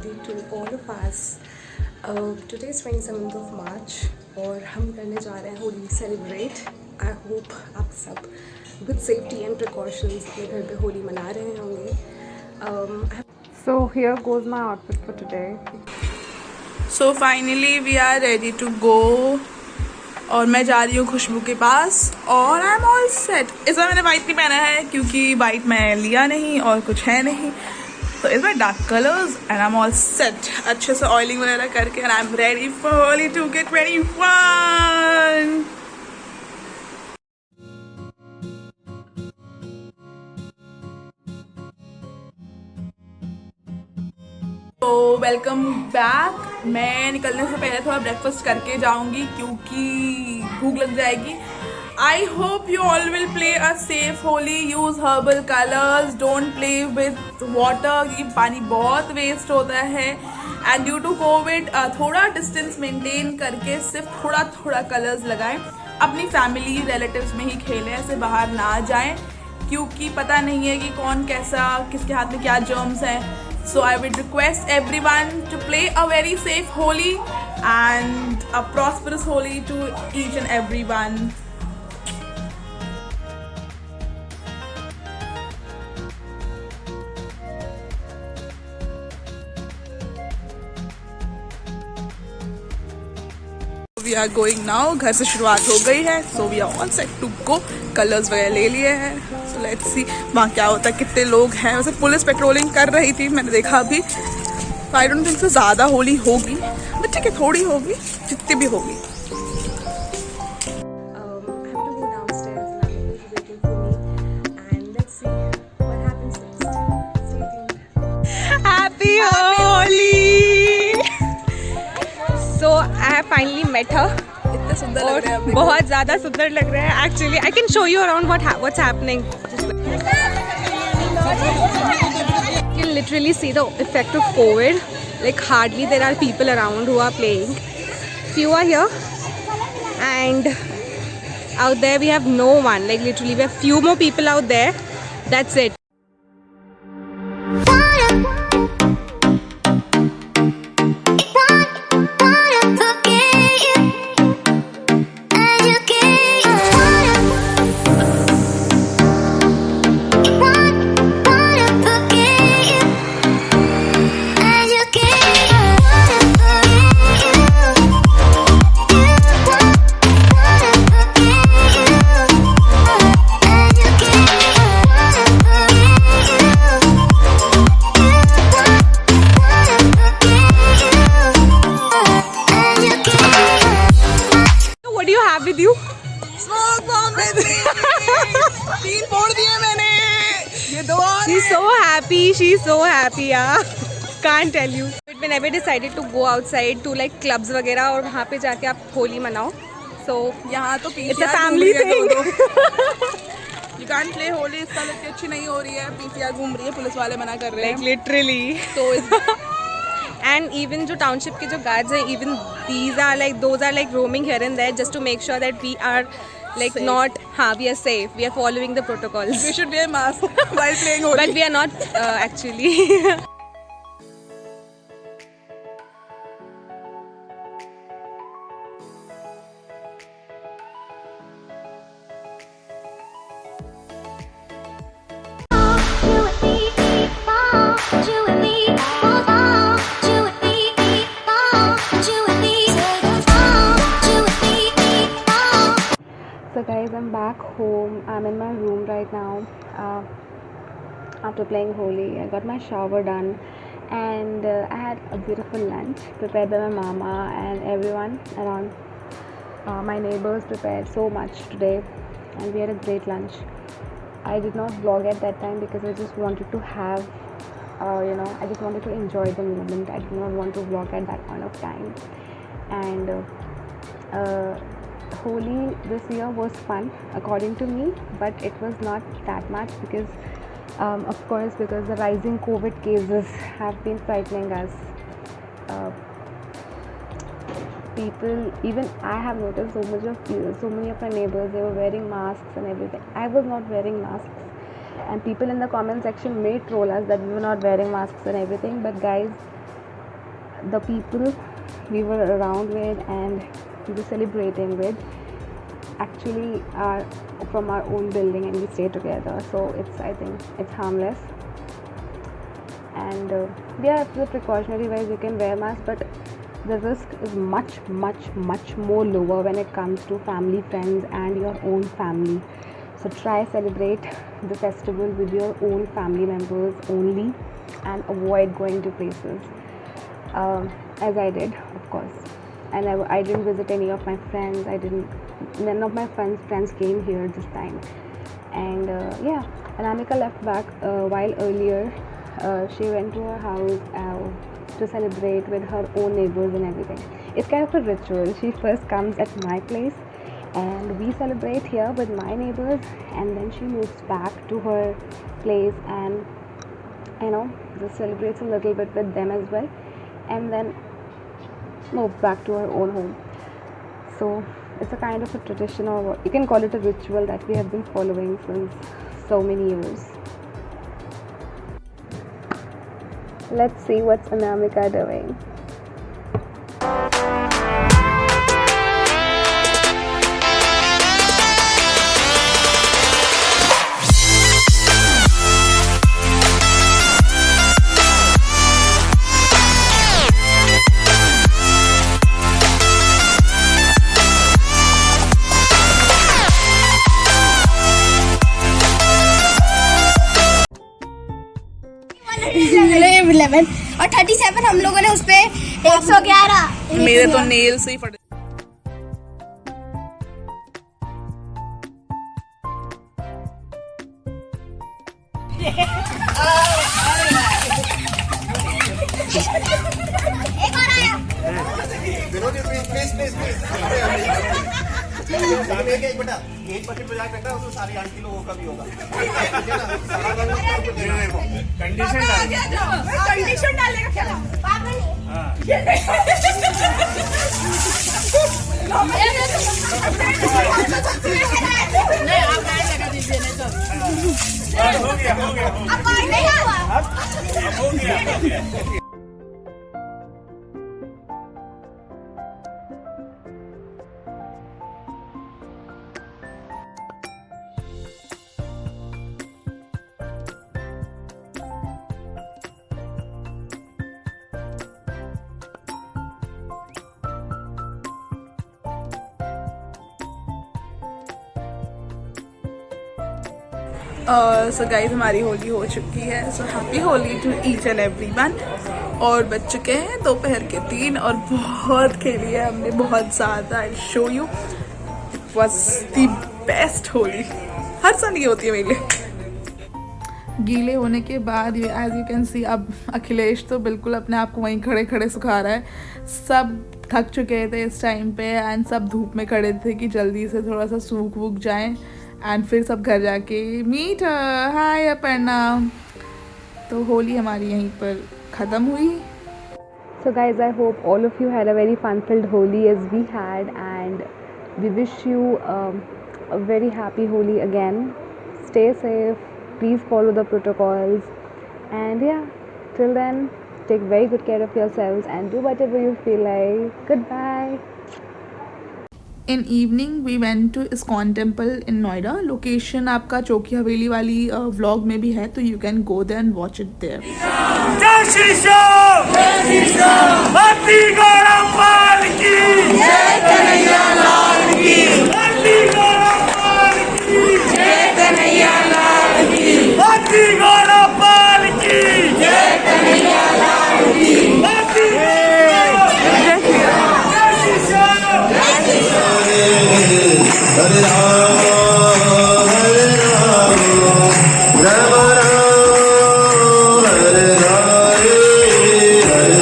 birthday to all of us. Today is 27th of March और हम करने जा रहे हैं होली सेलिब्रेट. I hope आप सब with safety and precautions अपने घर पे होली मना रहे होंगे. So here goes my outfit for today. So finally we are ready to go. और मैं जा रही हूँ खुशबू के पास और आई एम ऑल सेट. इस बार मैंने वाइट नहीं पहना है क्योंकि वाइट मैं लिया नहीं और कुछ है नहीं, तो इस बार dark colours and I am all set. अच्छे से ऑयलिंग वगैरह करके and I am ready for Holi 2K21. तो वेलकम बैक. मैं निकलने से पहले थोड़ा ब्रेकफास्ट करके जाऊंगी क्योंकि भूख लग जाएगी. I hope you all will play a safe Holi. Use herbal colours, don't play with water क्योंकि पानी बहुत वेस्ट होता है. एंड ड्यू टू कोविड थोड़ा डिस्टेंस मेंटेन करके सिर्फ थोड़ा थोड़ा कलर्स लगाएं. अपनी फैमिली रिलेटिव्स में ही खेलें, ऐसे बाहर ना जाएं क्योंकि पता नहीं है कि कौन कैसा, किसके हाथ में क्या जर्म्स हैं. So I would request everyone to play a very safe Holi and a prosperous Holi to each and everyone. We are going now. घर से शुरुआत हो गई है. So we are all set to go. Colours वगैरह ले लिए हैं. So let's see वहाँ क्या होता है, कितने लोग हैं. वैसे पुलिस पेट्रोलिंग कर रही थी, मैंने देखा अभी. आई डोंट थिंक से ज़्यादा होली होगी, बट ठीक है थोड़ी होगी, जितनी भी होगी. Happy Holi! So I have finally met her. इतने सुंदर लग रहे हैं अपने. बहुत ज़्यादा सुंदर लग रहे हैं. Actually, I can show you around what's happening. You can literally see the effect of COVID. Like hardly there are people around who are playing. Few are here, and out there we have no one. Like literally, we have few more people out there. That's it. With you? Smoke bomb में 3 फोड़ दिए मैंने. ये 2 और She's so happy, yeah. Can't tell you. Whenever we decided to go outside to like clubs वगैरह और वहाँ पे जाके आप होली मनाओ. So यहाँ तो it's a family thing. You can't play Holi. इस साल इतनी अच्छी नहीं हो रही है. पीसीआर घूम रही है, पुलिस वाले मना कर रहे हैं. Like literally. तो And even जो टाउनशिप के जो गार्ड्स हैं, even those are like roaming here and there just to make sure that we are like safe. We are safe. We are following the protocols. We should wear mask while playing Holi. But we are not actually. So guys, I'm back home. I'm in my room right now. After playing Holi, I got my shower done, and I had a beautiful lunch prepared by my mama and everyone around. My neighbors prepared so much today, and we had a great lunch. I did not vlog at that time because I just wanted to have, I just wanted to enjoy the moment. I did not want to vlog at that point of time, and Holi this year was fun according to me, but it was not that much because of course because the rising COVID cases have been frightening us. People, even I have noticed so many of my neighbors, they were wearing masks and everything. I was not wearing masks, and people in the comment section may troll us that we were not wearing masks and everything, but guys, the people we were around with and we were celebrating with actually are from our own building and we stay together, so I think it's harmless. And yeah, the precautionary wise you can wear mask, but the risk is much more lower when it comes to family, friends and your own family. So try celebrate the festival with your own family members only and avoid going to places as I did, of course. And I didn't visit any of my friends. None of my friends came here this time. And yeah, Anamika left back while earlier. She went to her house to celebrate with her own neighbors and everything. It's kind of a ritual. She first comes at my place and we celebrate here with my neighbors, and then she moves back to her place and just celebrates a little bit with them as well, and then moves back to her own home. So it's a kind of a tradition, or you can call it a ritual, that we have been following since so many years. Let's see what's Anamika doing. और 37 हम लोगों ने उस पे 111 मेरे तो nail से ही फटे। एक बकेट बजा करता है उसमें सारी आंटी लोगों का भी होगा। कंडीशन डालेगा क्या? हो गया। सो गाइस, हमारी होली हो चुकी है। So happy Holi to each and everyone. और बज चुके हैं दोपहर के 3 और बहुत खेली है हमने, बहुत ज़्यादा। I show you, it was the best Holi. हर साल ये होती है मेरे लिए। गीले होने के बाद एज यू कैन सी, अब अखिलेश तो बिल्कुल अपने आप को वहीं खड़े खड़े सुखा रहा है। सब थक चुके थे इस टाइम पे एंड सब धूप में खड़े थे कि जल्दी से थोड़ा सा सूख वूख जाएं एंड फिर सब घर जाके मीट। हाय अपर्णा। तो होली हमारी यहीं पर ख़त्म हुई। So guys, I hope all of you had a very fun-filled Holi as we had, and we wish you a very happy Holi again. Stay safe, please follow the protocols, and yeah, till then, take very good care of yourselves and do whatever you feel like. Goodbye. In evening we went to ISKCON temple in Noida. Location आपका चौकी हवेली वाली vlog में भी है, तो you can go there and watch it there. जय श्री श्याम, जय श्री श्याम, भक्ति गौरव पाल की, जय कन्हैया लाल की, भक्ति गौरव पाल की, जय कन्हैया लाल की, भक्ति गौरव पाल की, जय कन्हैया लाल की, भक्ति जय श्री राम, जय श्री श्याम, जय श्री श्याम। हरे राम हरे राम, राम राम हरे हरे, हरे